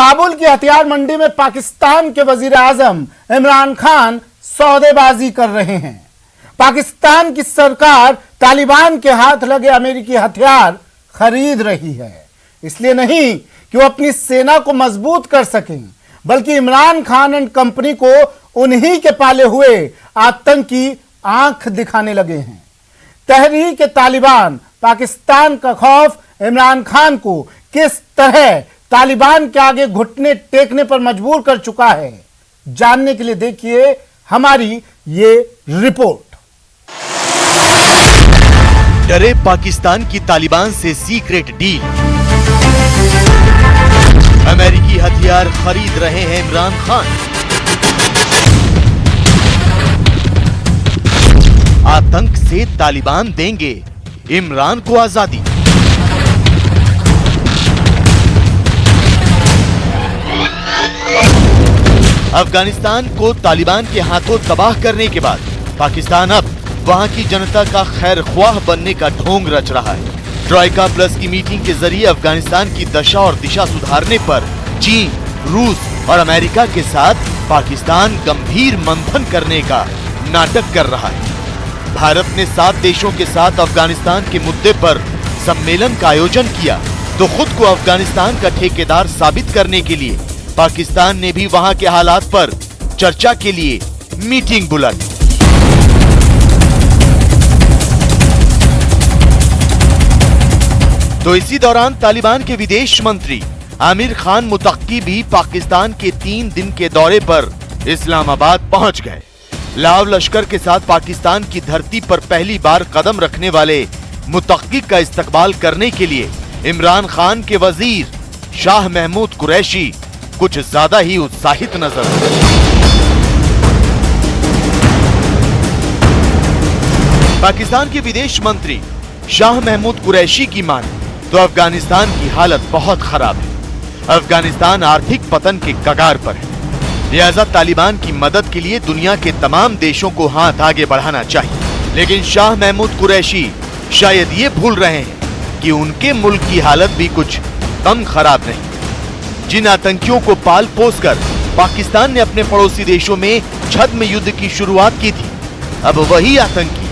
काबुल की हथियार मंडी में पाकिस्तान के वजीर आजम इमरान खान सौदेबाजी कर रहे हैं। पाकिस्तान की सरकार तालिबान के हाथ लगे अमेरिकी हथियार खरीद रही है, इसलिए नहीं कि वो अपनी सेना को मजबूत कर सकें, बल्कि इमरान खान एंड कंपनी को उन्हीं के पाले हुए आतंकी आंख दिखाने लगे हैं। तहरीक तालिबान पाकिस्तान का खौफ इमरान खान को किस तरह तालिबान के आगे घुटने टेकने पर मजबूर कर चुका है, जानने के लिए देखिए हमारी ये रिपोर्ट। डरे पाकिस्तान की तालिबान से सीक्रेट डील, अमेरिकी हथियार खरीद रहे हैं इमरान खान। आतंक से तालिबान देंगे इमरान को आजादी। अफगानिस्तान को तालिबान के हाथों तबाह करने के बाद पाकिस्तान अब वहां की जनता का खैर ख्वाह बनने का ढोंग रच रहा है। ट्राइका प्लस की मीटिंग के जरिए अफगानिस्तान की दशा और दिशा सुधारने पर चीन, रूस और अमेरिका के साथ पाकिस्तान गंभीर मंथन करने का नाटक कर रहा है। भारत ने 7 देशों के साथ अफगानिस्तान के मुद्दे पर सम्मेलन का आयोजन किया, तो खुद को अफगानिस्तान का ठेकेदार साबित करने के लिए पाकिस्तान ने भी वहां के हालात पर चर्चा के लिए मीटिंग बुलाई। तो इसी दौरान तालिबान के विदेश मंत्री आमिर खान मुतक्की भी पाकिस्तान के 3 दिन के दौरे पर इस्लामाबाद पहुंच गए। लाव लश्कर के साथ पाकिस्तान की धरती पर पहली बार कदम रखने वाले मुतक्की का इस्तकबाल करने के लिए इमरान खान के वजीर शाह महमूद कुरैशी कुछ ज्यादा ही उत्साहित नजर आए। पाकिस्तान के विदेश मंत्री शाह महमूद कुरैशी की माने तो अफगानिस्तान की हालत बहुत खराब है। अफगानिस्तान आर्थिक पतन के कगार पर है, लिहाजा तालिबान की मदद के लिए दुनिया के तमाम देशों को हाथ आगे बढ़ाना चाहिए। लेकिन शाह महमूद कुरैशी शायद ये भूल रहे हैं कि उनके मुल्क की हालत भी कुछ कम खराब नहीं। जिन आतंकियों को पाल पोस कर पाकिस्तान ने अपने पड़ोसी देशों में छद्म युद्ध की शुरुआत की थी, अब वही आतंकी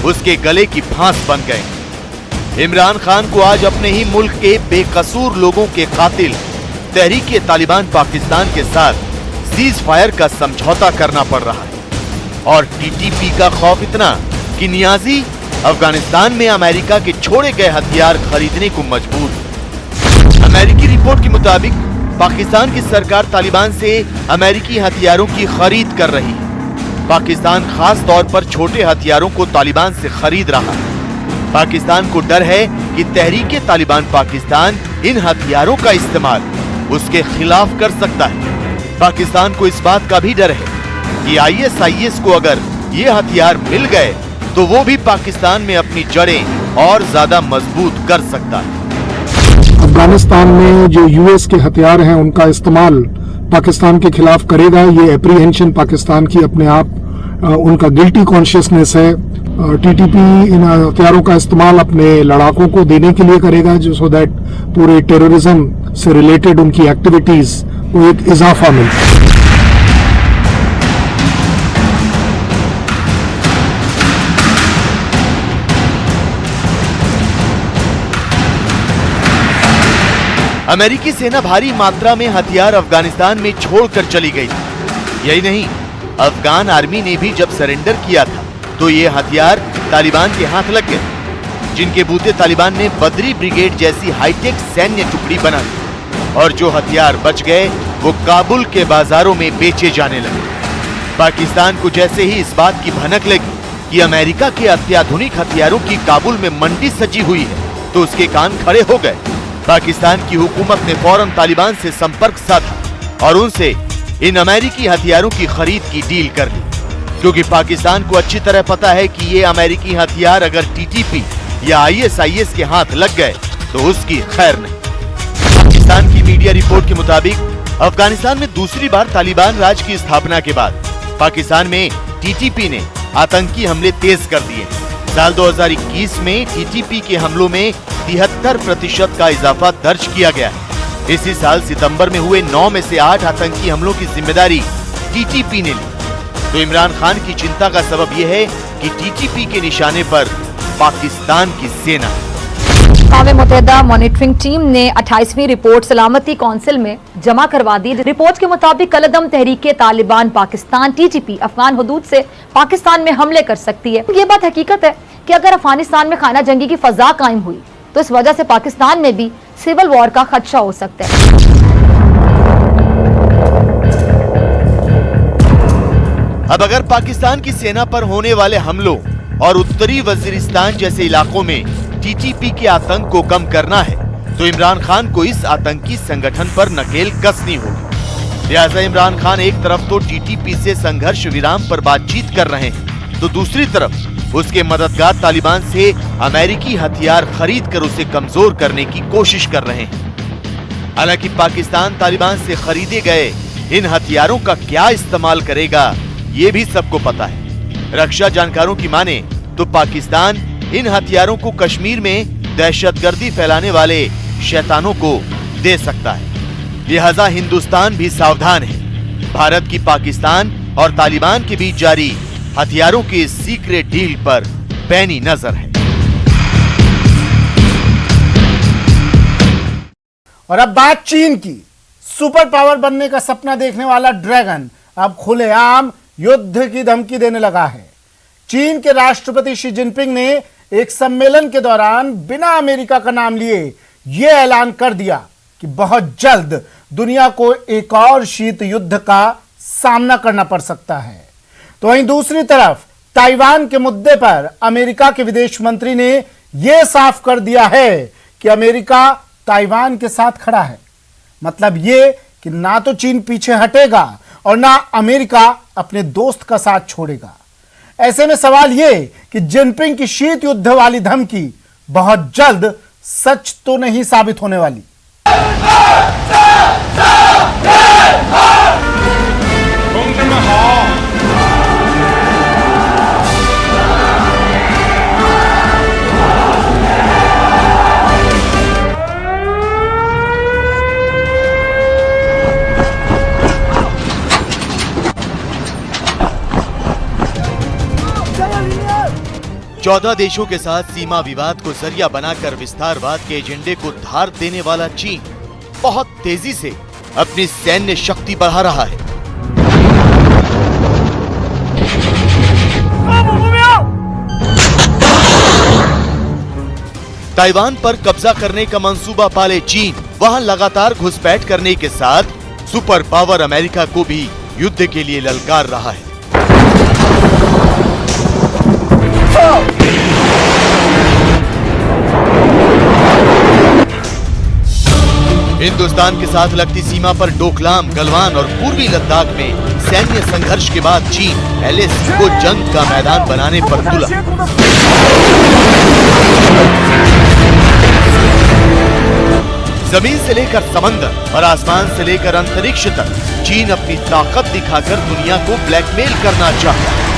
उसके गले की फांस बन गए। इमरान खान को आज अपने ही मुल्क के बेकसूर लोगों के कातिल तहरीक तालिबान पाकिस्तान के साथ सीज फायर का समझौता करना पड़ रहा है। और टीटीपी का खौफ इतना कि नियाजी अफगानिस्तान में अमेरिका के छोड़े गए हथियार खरीदने को मजबूर। अमेरिकी रिपोर्ट के मुताबिक पाकिस्तान की सरकार तालिबान से अमेरिकी हथियारों की खरीद कर रही है। पाकिस्तान खास तौर पर छोटे हथियारों को तालिबान से खरीद रहा है। पाकिस्तान को डर है कि तहरीक तालिबान पाकिस्तान इन हथियारों का इस्तेमाल उसके खिलाफ कर सकता है। पाकिस्तान को इस बात का भी डर है कि ISIS को अगर ये हथियार मिल गए तो वो भी पाकिस्तान में अपनी जड़ें और ज्यादा मजबूत कर सकता है। अफगानिस्तान में जो US के हथियार हैं उनका इस्तेमाल पाकिस्तान के खिलाफ करेगा, ये एप्रीहेंशन पाकिस्तान की अपने आप उनका गिल्टी कॉन्शियसनेस है। टीटीपी इन हथियारों का इस्तेमाल अपने लड़ाकों को देने के लिए करेगा, जो सो दैट पूरे टेररिज्म से रिलेटेड उनकी एक्टिविटीज को एक इजाफा मिले। अमेरिकी सेना भारी मात्रा में हथियार अफगानिस्तान में छोड़कर चली गई थी। यही नहीं, अफगान आर्मी ने भी जब सरेंडर किया था तो ये हथियार तालिबान के हाथ लग गए, जिनके बूते तालिबान ने बद्री ब्रिगेड जैसी हाईटेक सैन्य टुकड़ी बना दी। और जो हथियार बच गए वो काबुल के बाजारों में बेचे जाने लगे। पाकिस्तान को जैसे ही इस बात की भनक लगी कि अमेरिका के अत्याधुनिक हथियारों की काबुल में मंडी सजी हुई है, तो उसके कान खड़े हो गए। पाकिस्तान की हुकूमत ने फौरन तालिबान से संपर्क साधा और उनसे इन अमेरिकी हथियारों की खरीद की डील कर ली, क्योंकि पाकिस्तान को अच्छी तरह पता है कि ये अमेरिकी हथियार अगर टीटीपी या ISIS के हाथ लग गए तो उसकी खैर नहीं। पाकिस्तान की मीडिया रिपोर्ट के मुताबिक अफगानिस्तान में दूसरी बार तालिबान राज की स्थापना के बाद पाकिस्तान में टीटीपी ने आतंकी हमले तेज कर दिए। साल 2021 में टीटीपी के हमलों में 73% का इजाफा दर्ज किया गया है। इसी साल सितंबर में हुए 9 में से 8 आतंकी हमलों की जिम्मेदारी टीटीपी ने ली। तो इमरान खान की चिंता का सबब यह है कि टीटीपी के निशाने पर पाकिस्तान की सेना। अक़वाम मुत्तहिदा मॉनिटरिंग टीम ने 28वीं रिपोर्ट सलामती कौंसिल में जमा करवा दी। रिपोर्ट के मुताबिक कलअदम तहरीके तालिबान पाकिस्तान टीटीपी अफगान हुदूद से पाकिस्तान में हमले कर सकती है। ये बात हकीकत है कि अगर अफगानिस्तान में खाना जंगी की फजा कायम हुई तो इस वजह से पाकिस्तान में भी सिविल वॉर का खदशा हो सकता है। अब अगर पाकिस्तान की सेना पर होने वाले हमलों और उत्तरी वजीरिस्तान जैसे इलाकों में टीटीपी के आतंक को कम करना है तो इमरान खान को इस आतंकी संगठन पर नकेल कसनी होगी। लिहाजा इमरान खान एक तरफ तो टीटीपी से संघर्ष विराम पर बातचीत कर रहे हैं तो दूसरी तरफ उसके मददगार तालिबान से अमेरिकी हथियार खरीद कर उसे कमजोर करने की कोशिश कर रहे हैं। हालांकि पाकिस्तान तालिबान से खरीदे गए इन हथियारों का क्या इस्तेमाल करेगा ये भी सबको पता है। रक्षा जानकारों की माने तो पाकिस्तान इन हथियारों को कश्मीर में दहशतगर्दी फैलाने वाले शैतानों को दे सकता है। लिहाजा हिंदुस्तान भी सावधान है। भारत की पाकिस्तान और तालिबान के बीच जारी हथियारों की सीक्रेट डील पर पैनी नजर है। और अब बात चीन की। सुपर पावर बनने का सपना देखने वाला ड्रैगन अब खुलेआम युद्ध की धमकी देने लगा है। चीन के राष्ट्रपति शी जिनपिंग ने एक सम्मेलन के दौरान बिना अमेरिका का नाम लिए यह ऐलान कर दिया कि बहुत जल्द दुनिया को एक और शीत युद्ध का सामना करना पड़ सकता है। तो वहीं दूसरी तरफ ताइवान के मुद्दे पर अमेरिका के विदेश मंत्री ने यह साफ कर दिया है कि अमेरिका ताइवान के साथ खड़ा है। मतलब यह कि ना तो चीन पीछे हटेगा और ना अमेरिका अपने दोस्त का साथ छोड़ेगा। ऐसे में सवाल यह कि जिनपिंग की शीत युद्ध वाली धमकी बहुत जल्द सच तो नहीं साबित होने वाली। चौदह देशों के साथ सीमा विवाद को जरिया बनाकर विस्तारवाद के एजेंडे को धार देने वाला चीन बहुत तेजी से अपनी सैन्य शक्ति बढ़ा रहा है। ताइवान पर कब्जा करने का मंसूबा पाले चीन वहां लगातार घुसपैठ करने के साथ सुपर पावर अमेरिका को भी युद्ध के लिए ललकार रहा है। हिंदुस्तान के साथ लगती सीमा पर डोकलाम, गलवान और पूर्वी लद्दाख में सैन्य संघर्ष के बाद चीन एलएसी को जंग का मैदान बनाने पर तुला। जमीन से लेकर समंदर और आसमान से लेकर अंतरिक्ष तक चीन अपनी ताकत दिखाकर दुनिया को ब्लैकमेल करना चाहता है।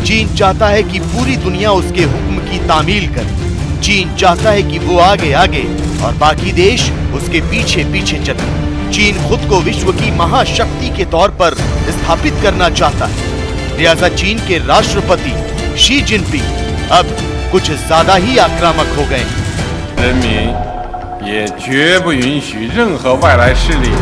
चीन चाहता है कि पूरी दुनिया उसके हुक्म की तामील करे। चीन चाहता है कि वो आगे आगे और बाकी देश उसके पीछे पीछे चले। चीन खुद को विश्व की महाशक्ति के तौर पर स्थापित करना चाहता है। लिहाजा चीन के राष्ट्रपति शी जिनपिंग अब कुछ ज्यादा ही आक्रामक हो गए। 人民也绝不允许任何外来势力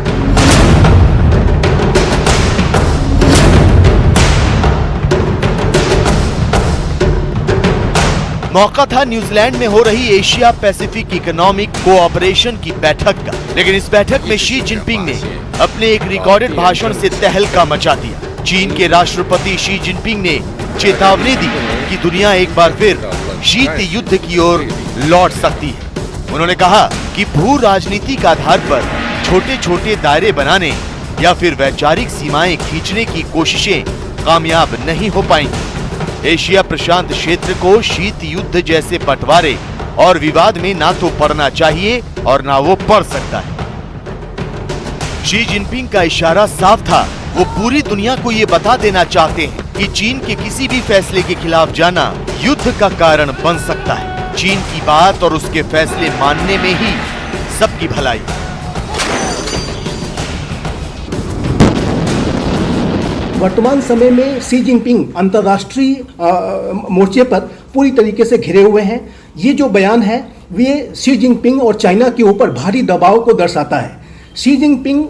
मौका था न्यूजीलैंड में हो रही एशिया पैसिफिक इकोनॉमिक कोऑपरेशन की बैठक का, लेकिन इस बैठक में शी जिनपिंग ने अपने एक रिकॉर्डेड भाषण से तहलका मचा दिया। चीन के राष्ट्रपति शी जिनपिंग ने चेतावनी दी कि दुनिया एक बार फिर शीत युद्ध की ओर लौट सकती है। उन्होंने कहा कि भू राजनीतिक आधार पर छोटे छोटे दायरे बनाने या फिर वैचारिक सीमाएं खींचने की कोशिशें कामयाब नहीं हो पाएंगी। एशिया प्रशांत क्षेत्र को शीत युद्ध जैसे बंटवारे और विवाद में ना तो पड़ना चाहिए और ना वो पड़ सकता है। शी जिनपिंग का इशारा साफ था। वो पूरी दुनिया को ये बता देना चाहते हैं कि चीन के किसी भी फैसले के खिलाफ जाना युद्ध का कारण बन सकता है। चीन की बात और उसके फैसले मानने में ही सबकी भलाई। वर्तमान समय में शी जिनपिंग अंतर्राष्ट्रीय मोर्चे पर पूरी तरीके से घिरे हुए हैं। ये जो बयान है वे शी जिनपिंग और चाइना के ऊपर भारी दबाव को दर्शाता है। शी जिनपिंग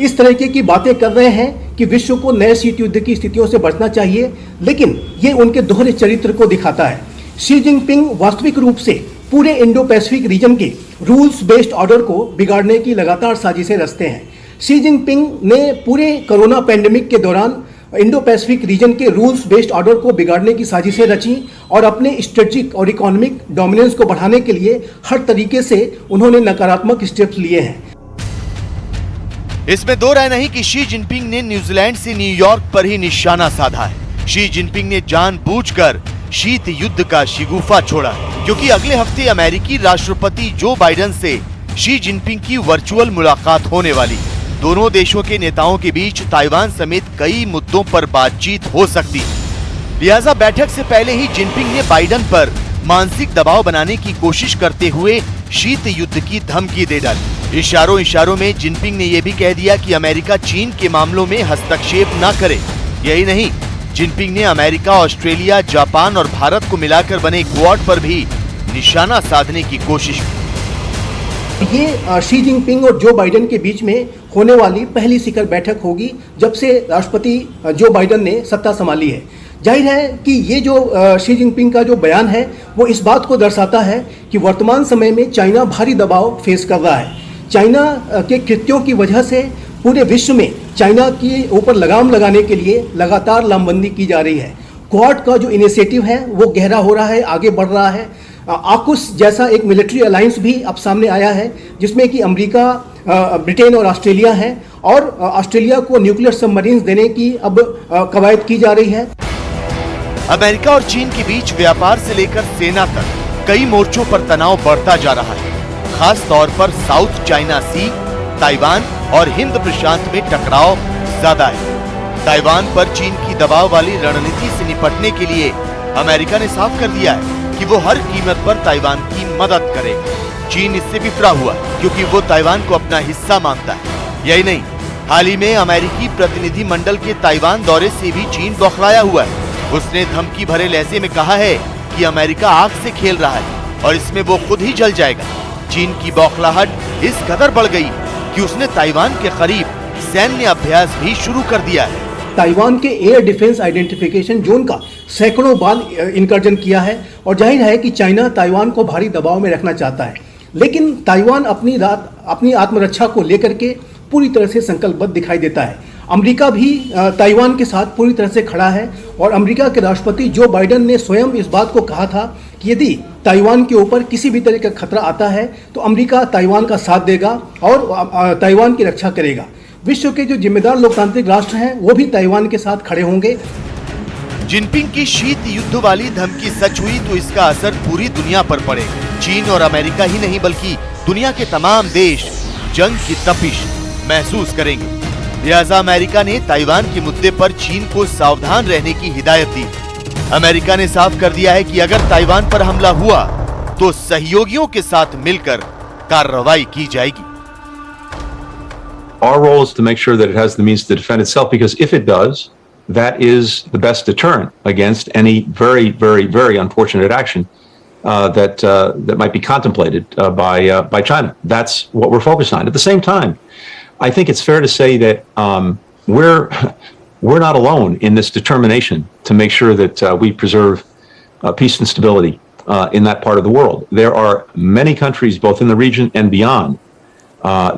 इस तरीके की बातें कर रहे हैं कि विश्व को नए शीत युद्ध की स्थितियों से बचना चाहिए, लेकिन ये उनके दोहरे चरित्र को दिखाता है। शी जिनपिंग वास्तविक रूप से पूरे इंडो पैसिफिक रीजन के रूल्स बेस्ड ऑर्डर को बिगाड़ने की लगातार साजिशें रचते हैं। शी जिनपिंग ने पूरे कोरोना पैंडेमिक के दौरान इंडो पैसिफिक रीजन के रूल्स बेस्ड ऑर्डर को बिगाड़ने की साजिशें रची और अपने स्ट्रेटेजिक और इकोनॉमिक डोमिनेंस को बढ़ाने के लिए हर तरीके से उन्होंने नकारात्मक स्टेप्स लिए हैं। इसमें दो राय नहीं कि शी जिनपिंग ने न्यूजीलैंड से न्यूयॉर्क पर ही निशाना साधा है। शी जिनपिंग ने जानबूझकर शीत युद्ध का शिगुफा छोड़ा है, क्योंकि अगले हफ्ते अमेरिकी राष्ट्रपति जो बाइडेन से शी जिनपिंग की वर्चुअल मुलाकात होने वाली है। दोनों देशों के नेताओं के बीच ताइवान समेत कई मुद्दों पर बातचीत हो सकती है। लिहाजा बैठक से पहले ही जिनपिंग ने बाइडेन पर मानसिक दबाव बनाने की कोशिश करते हुए शीत युद्ध की धमकी दे डाली। इशारों में जिनपिंग ने यह भी कह दिया कि अमेरिका चीन के मामलों में हस्तक्षेप न करे। यही नहीं, जिनपिंग ने अमेरिका, ऑस्ट्रेलिया, जापान और भारत को मिलाकर बने क्वाड पर भी निशाना साधने की कोशिश की। ये शी जिनपिंग और जो बाइडेन के बीच में होने वाली पहली शिखर बैठक होगी जब से राष्ट्रपति जो बाइडेन ने सत्ता संभाली है। जाहिर है कि ये जो शी जिनपिंग का जो बयान है वो इस बात को दर्शाता है कि वर्तमान समय में चाइना भारी दबाव फेस कर रहा है। चाइना के कृत्यों की वजह से पूरे विश्व में चाइना के ऊपर लगाम लगाने के लिए लगातार लामबंदी की जा रही है। क्वाड का जो इनिशिएटिव है वो गहरा हो रहा है, आगे बढ़ रहा है। आकुस जैसा एक मिलिट्री अलायंस भी अब सामने आया है, जिसमें कि अमेरिका, ब्रिटेन और ऑस्ट्रेलिया है, और ऑस्ट्रेलिया को न्यूक्लियर सबमरीन्स देने की अब कवायद की जा रही है। अमेरिका और चीन के बीच व्यापार से लेकर सेना तक कई मोर्चों पर तनाव बढ़ता जा रहा है। खास तौर पर साउथ चाइना सी, ताइवान और हिंद प्रशांत में टकराव ज्यादा है। ताइवान पर चीन की दबाव वाली रणनीति से निपटने के लिए अमेरिका ने साफ कर दिया है कि वो हर कीमत पर ताइवान की मदद करेगा। चीन इससे बिफरा हुआ क्योंकि वो ताइवान को अपना हिस्सा मानता है। यही नहीं, हाल ही में अमेरिकी प्रतिनिधि मंडल के ताइवान दौरे से भी चीन बौखलाया हुआ है। उसने धमकी भरे लहजे में कहा है कि अमेरिका आग से खेल रहा है और इसमें वो खुद ही जल जाएगा। चीन की बौखलाहट इस कदर बढ़ गई कि उसने ताइवान के करीब सैन्य अभ्यास भी शुरू कर दिया है। ताइवान के एयर डिफेंस आइडेंटिफिकेशन जोन का सैकड़ों बार इंकर्जन किया है और जाहिर है कि चाइना ताइवान को भारी दबाव में रखना चाहता है, लेकिन ताइवान अपनी आत्मरक्षा को लेकर के पूरी तरह से संकल्पबद्ध दिखाई देता है। अमेरिका भी ताइवान के साथ पूरी तरह से खड़ा है और अमेरिका के राष्ट्रपति जो बाइडेन ने स्वयं इस बात को कहा था कि यदि ताइवान के ऊपर किसी भी तरह का खतरा आता है तो अमेरिका ताइवान का साथ देगा और ताइवान की रक्षा करेगा। विश्व के जो जिम्मेदार लोकतांत्रिक राष्ट्र हैं वो भी ताइवान के साथ खड़े होंगे। जिनपिंग की शीत युद्ध वाली धमकी सच हुई तो इसका असर पूरी दुनिया पर पड़ेगा। चीन और अमेरिका ही नहीं बल्कि दुनिया के तमाम देश जंग की तपिश महसूस करेंगे। लिहाजा अमेरिका ने ताइवान के मुद्दे पर चीन को सावधान रहने की हिदायत दी। अमेरिका ने साफ कर दिया है कि अगर ताइवान पर हमला हुआ तो सहयोगियों के साथ मिलकर कार्रवाई की जाएगी। Our role is to make sure that it has the means to defend itself, because if it does, that is the best deterrent against any very, very, very unfortunate action that might be contemplated by China. That's what we're focused on. At the same time, I think it's fair to say that we're not alone in this determination to make sure that we preserve peace and stability in that part of the world. There are many countries, both in the region and beyond,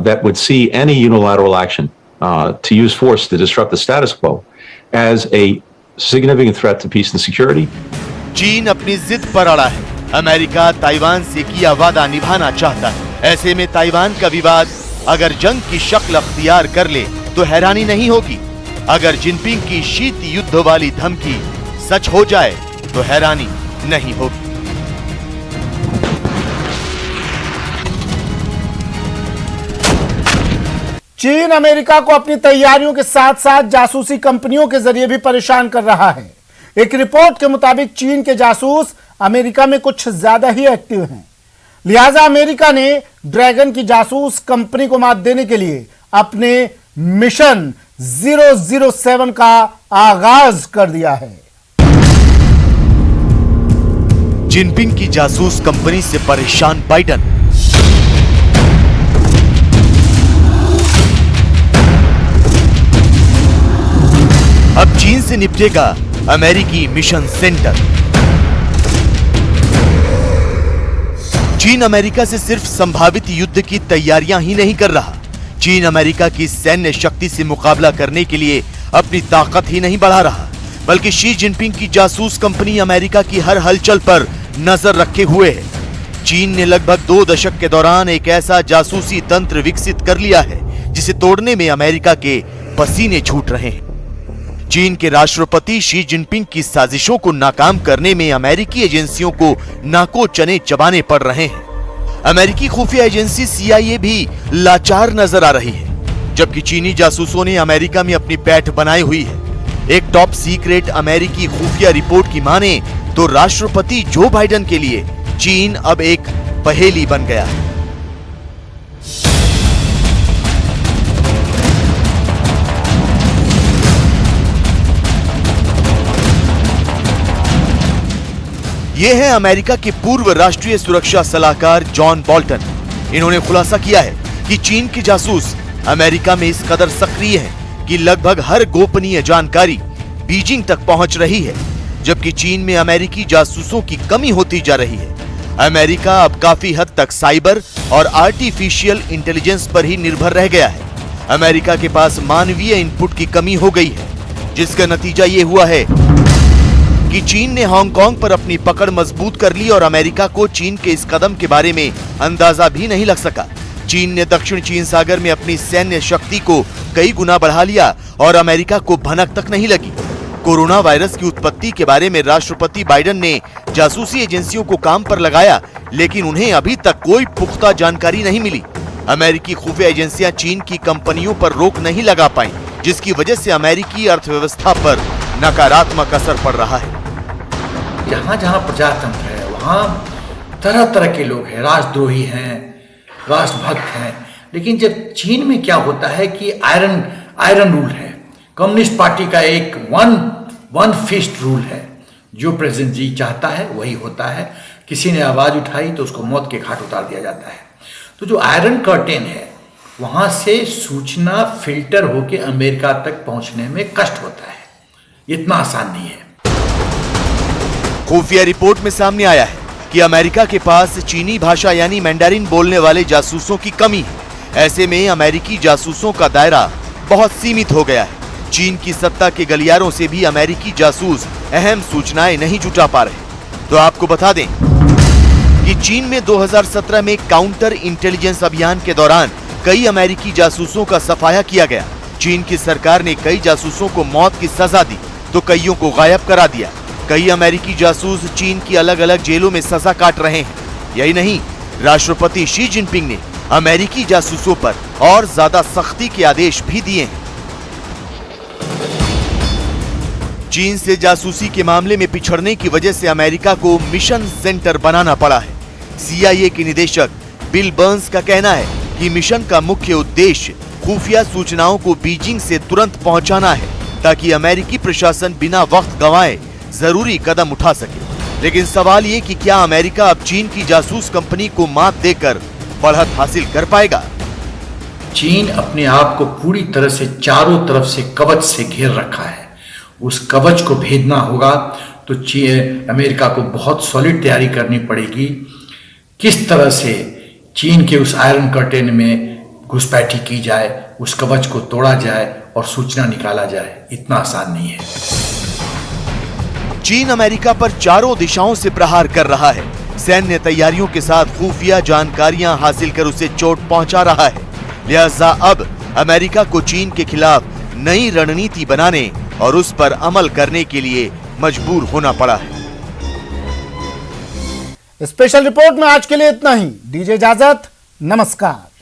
that would see any unilateral action to use force to disrupt the status quo as a significant threat to peace and security. चीन अपनी जिद पर अड़ा है। America Taiwan से किया वादा निभाना चाहता है। ऐसे में ताइवान का विवाद अगर जंग की शक्ल अख्तियार कर ले तो हैरानी नहीं होगी। अगर जिनपिंग की शीत युद्ध वाली धमकी सच हो जाए तो हैरानी नहीं होगी। चीन अमेरिका को अपनी तैयारियों के साथ साथ जासूसी कंपनियों के जरिए भी परेशान कर रहा है। एक रिपोर्ट के मुताबिक चीन के जासूस अमेरिका में कुछ ज्यादा ही एक्टिव हैं। लिहाजा अमेरिका ने ड्रैगन की जासूस कंपनी को मात देने के लिए अपने मिशन 007 का आगाज कर दिया है। जिनपिंग की जासूस कंपनी से परेशान बाइडेन। अब चीन से निपटेगा अमेरिकी मिशन सेंटर। चीन अमेरिका से सिर्फ संभावित युद्ध की तैयारियां ही नहीं कर रहा, चीन अमेरिका की सैन्य शक्ति से मुकाबला करने के लिए अपनी ताकत ही नहीं बढ़ा रहा, बल्कि शी जिनपिंग की जासूस कंपनी अमेरिका की हर हलचल पर नजर रखे हुए है। चीन ने लगभग 2 दशक के दौरान एक ऐसा जासूसी तंत्र विकसित कर लिया है जिसे तोड़ने में अमेरिका के पसीने छूट रहे हैं। चीन के राष्ट्रपति शी जिनपिंग की साजिशों को नाकाम करने में अमेरिकी एजेंसियों को नाको चने चबाने पड़ रहे हैं। अमेरिकी खुफिया एजेंसी CIA भी लाचार नजर आ रही है, जबकि चीनी जासूसों ने अमेरिका में अपनी पैठ बनाई हुई है। एक टॉप सीक्रेट अमेरिकी खुफिया रिपोर्ट की माने तो राष्ट्रपति जो बाइडेन के लिए चीन अब एक पहेली बन गया है। ये है अमेरिका के पूर्व राष्ट्रीय सुरक्षा सलाहकार जॉन बोल्टन। इन्होंने खुलासा किया है कि चीन के जासूस अमेरिका में इस कदर सक्रिय हैं कि लगभग हर गोपनीय जानकारी बीजिंग तक पहुंच रही है, जबकि चीन में अमेरिकी जासूसों की कमी होती जा रही है। अमेरिका अब काफी हद तक साइबर और आर्टिफिशियल इंटेलिजेंस पर ही निर्भर रह गया है। अमेरिका के पास मानवीय इनपुट की कमी हो गई है, जिसका नतीजा ये हुआ है कि चीन ने हांगकांग पर अपनी पकड़ मजबूत कर ली और अमेरिका को चीन के इस कदम के बारे में अंदाजा भी नहीं लग सका। चीन ने दक्षिण चीन सागर में अपनी सैन्य शक्ति को कई गुना बढ़ा लिया और अमेरिका को भनक तक नहीं लगी। कोरोना वायरस की उत्पत्ति के बारे में राष्ट्रपति बाइडेन ने जासूसी एजेंसियों को काम पर लगाया, लेकिन उन्हें अभी तक कोई पुख्ता जानकारी नहीं मिली। अमेरिकी खुफिया एजेंसियां चीन की कंपनियों पर रोक नहीं लगा पाई, जिसकी वजह से अमेरिकी अर्थव्यवस्था पर नकारात्मक असर पड़ रहा है। जहाँ जहाँ प्रजातंत्र है वहाँ तरह तरह के लोग हैं, राष्ट्रद्रोही हैं, राष्ट्रभक्त हैं। लेकिन जब चीन में क्या होता है कि आयरन रूल है, कम्युनिस्ट पार्टी का एक वन फिस्ट रूल है, जो प्रेसिडेंट जी चाहता है वही होता है। किसी ने आवाज उठाई तो उसको मौत के घाट उतार दिया जाता है। तो जो आयरन कर्टेन है वहाँ से सूचना फिल्टर होके अमेरिका तक पहुँचने में कष्ट होता है, इतना आसान नहीं है। खुफिया रिपोर्ट में सामने आया है कि अमेरिका के पास चीनी भाषा यानी मैंडारिन बोलने वाले जासूसों की कमी है। ऐसे में अमेरिकी जासूसों का दायरा बहुत सीमित हो गया है। चीन की सत्ता के गलियारों से भी अमेरिकी जासूस अहम सूचनाएं नहीं जुटा पा रहे। तो आपको बता दें कि चीन में 2017 में काउंटर इंटेलिजेंस अभियान के दौरान कई अमेरिकी जासूसों का सफाया किया गया। चीन की सरकार ने कई जासूसों को मौत की सजा दी तो कईयों को गायब करा दिया। कई अमेरिकी जासूस चीन की अलग अलग जेलों में सजा काट रहे हैं। यही नहीं, राष्ट्रपति शी जिनपिंग ने अमेरिकी जासूसों पर और ज्यादा सख्ती के आदेश भी दिए हैं। चीन से जासूसी के मामले में पिछड़ने की वजह से अमेरिका को मिशन सेंटर बनाना पड़ा है। CIA के निदेशक बिल बर्न्स का कहना है कि मिशन का मुख्य उद्देश्य खुफिया सूचनाओं को बीजिंग से तुरंत पहुंचाना है, ताकि अमेरिकी प्रशासन बिना वक्त गंवाए जरूरी कदम उठा सके। लेकिन सवाल ये कि क्या अमेरिका अब चीन की जासूस कंपनी को मात देकर बढ़त हासिल कर पाएगा? चीन अपने आप को पूरी तरह से चारों तरफ से कवच से घेर रखा है। उस कवच को भेदना होगा तो अमेरिका को बहुत सॉलिड तैयारी करनी पड़ेगी। किस तरह से चीन के उस आयरन कर्टेन में घुसपैठी की जाए, उस कवच को तोड़ा जाए और सूचना निकाला जाए, इतना आसान नहीं है। चीन अमेरिका पर चारों दिशाओं से प्रहार कर रहा है। सैन्य तैयारियों के साथ खुफिया जानकारियां हासिल कर उसे चोट पहुंचा रहा है। लिहाजा अब अमेरिका को चीन के खिलाफ नई रणनीति बनाने और उस पर अमल करने के लिए मजबूर होना पड़ा है। स्पेशल रिपोर्ट में आज के लिए इतना ही। दीजिए इजाजत, नमस्कार।